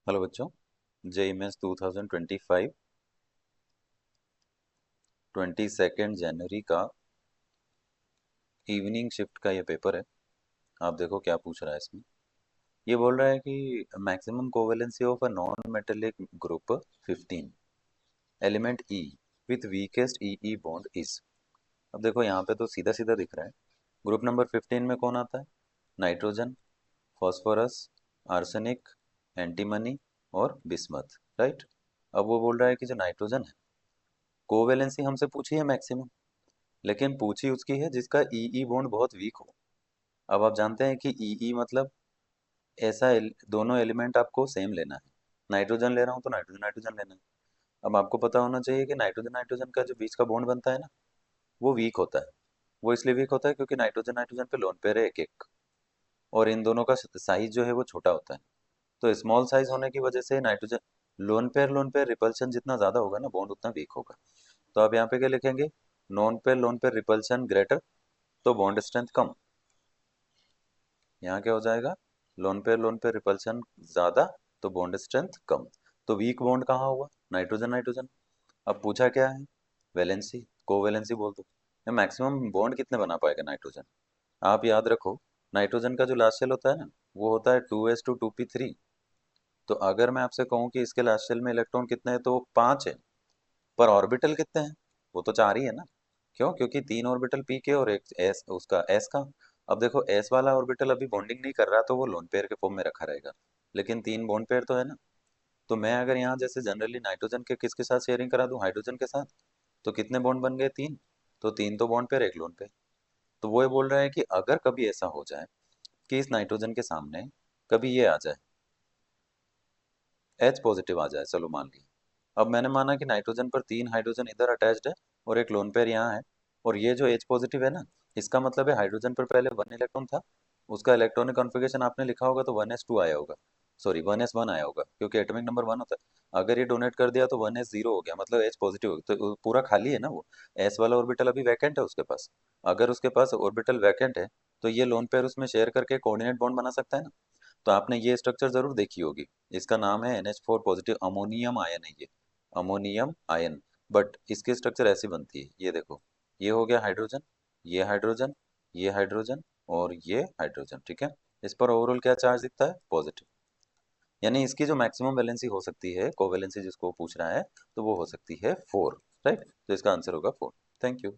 Hello बच्चों, JEE mains 2025 22 जनवरी का evening shift का ये पेपर है। आप देखो क्या पूछ रहा है इसमें। ये बोल रहा है कि maximum covalency of a non metallic group 15 element E with weakest E bond is. अब देखो यहाँ पे तो सीधा सीधा दिख रहा है। ग्रुप नंबर 15 में कौन आता है? नाइट्रोजन, फॉस्फोरस, आर्सेनिक, एंटीमनी और बिस्मथ, राइट। अब वो बोल रहा है कि जो नाइट्रोजन है, कोवेलेंसी हमसे पूछी है मैक्सिमम, लेकिन पूछी उसकी है जिसका ई बॉन्ड बहुत वीक हो। अब आप जानते हैं कि ई मतलब ऐसा दोनों एलिमेंट आपको सेम लेना है। नाइट्रोजन ले रहा हूँ तो नाइट्रोजन नाइट्रोजन लेना है। अब आपको पता होना चाहिए कि नाइट्रोजन नाइट्रोजन का जो बीच का बॉन्ड बनता है ना, वो वीक होता है। वो इसलिए वीक होता है क्योंकि नाइट्रोजन नाइट्रोजन पे लोन पेयर है एक एक, और इन दोनों का साइज जो है वो छोटा होता है। तो स्मॉल साइज होने की वजह से नाइट्रोजन लोन पेयर रिपल्शन जितना ज्यादा होगा ना, बॉन्ड उतना वीक होगा। तो आप यहाँ पे क्या लिखेंगे? लोन पेयर रिपल्शन ग्रेटर, तो बॉन्ड स्ट्रेंथ कम। यहाँ क्या हो जाएगा? लोन पेयर रिपल्शन ज्यादा, तो बॉन्ड स्ट्रेंथ कम। तो वीक बॉन्ड कहाँ हुआ? Nitrogen nitrogen. अब पूछा क्या है? वैलेंसी, कोवैलेंसी बोल दो। ये मैक्सिमम बॉन्ड कितने बना पाएगा नाइट्रोजन? आप याद रखो, नाइट्रोजन का जो लास्ट शेल होता है ना, वो होता है 2s2 2p3। तो अगर मैं आपसे कहूँ कि इसके लास्ट शेल में इलेक्ट्रॉन कितने हैं, तो 5 है। पर ऑर्बिटल कितने हैं? वो तो 4 ही है ना। क्यों? क्योंकि 3 ऑर्बिटल पी के और एक एस उसका एस का। अब देखो, एस वाला ऑर्बिटल अभी बॉन्डिंग नहीं कर रहा, तो वो लोन पेयर के फॉर्म में रखा रहेगा। लेकिन 3 बॉन्ड पेयर तो है ना। तो मैं अगर यहाँ जैसे जनरली नाइट्रोजन के किसके साथ शेयरिंग करा दूं? हाइड्रोजन के साथ। तो कितने बॉन्ड बन गए? 3। तो 3 तो बॉन्ड पेयर, एक लोन पेयर। तो वो ये बोल रहा है कि अगर कभी ऐसा हो जाए कि इस नाइट्रोजन के सामने कभी ये आ जाए, एच पॉजिटिव आ जाए, चलो मान लिया। अब मैंने माना कि नाइट्रोजन पर 3 हाइड्रोजन इधर अटैच्ड है और एक लोन पेयर यहाँ है, और ये जो एच पॉजिटिव है ना, इसका मतलब है हाइड्रोजन पर पहले 1 इलेक्ट्रॉन था। उसका इलेक्ट्रॉनिक कॉन्फ़िगरेशन आपने लिखा होगा तो 1s2 आया होगा। सॉरी, 1s1 आया होगा, क्योंकि एटॉमिक नंबर 1 होता है। अगर ये डोनेट कर दिया तो 1s0 हो गया, मतलब एच पॉजिटिव हो गया, तो वो पूरा खाली है ना वो। एस वाला ऑर्बिटल अभी वैकेंट है उसके पास। अगर उसके पास ऑर्बिटल वैकेंट है, तो ये लोन पेयर उसमें शेयर करके कोऑर्डिनेट बॉन्ड बना सकता है ना। तो आपने ये स्ट्रक्चर जरूर देखी होगी। इसका नाम है NH4 पॉजिटिव अमोनियम आयन है ये, अमोनियम आयन। बट इसकी स्ट्रक्चर ऐसी बनती है, ये देखो। ये हो गया हाइड्रोजन, ये हाइड्रोजन, ये हाइड्रोजन और ये हाइड्रोजन, ठीक है। इस पर ओवरऑल क्या चार्ज दिखता है? पॉजिटिव। यानी इसकी जो मैक्सिमम वैलेंसी हो सकती है, कोवैलेंसी जिसको पूछ रहा है, तो वो हो सकती है 4, राइट। तो इसका आंसर होगा 4। Thank you.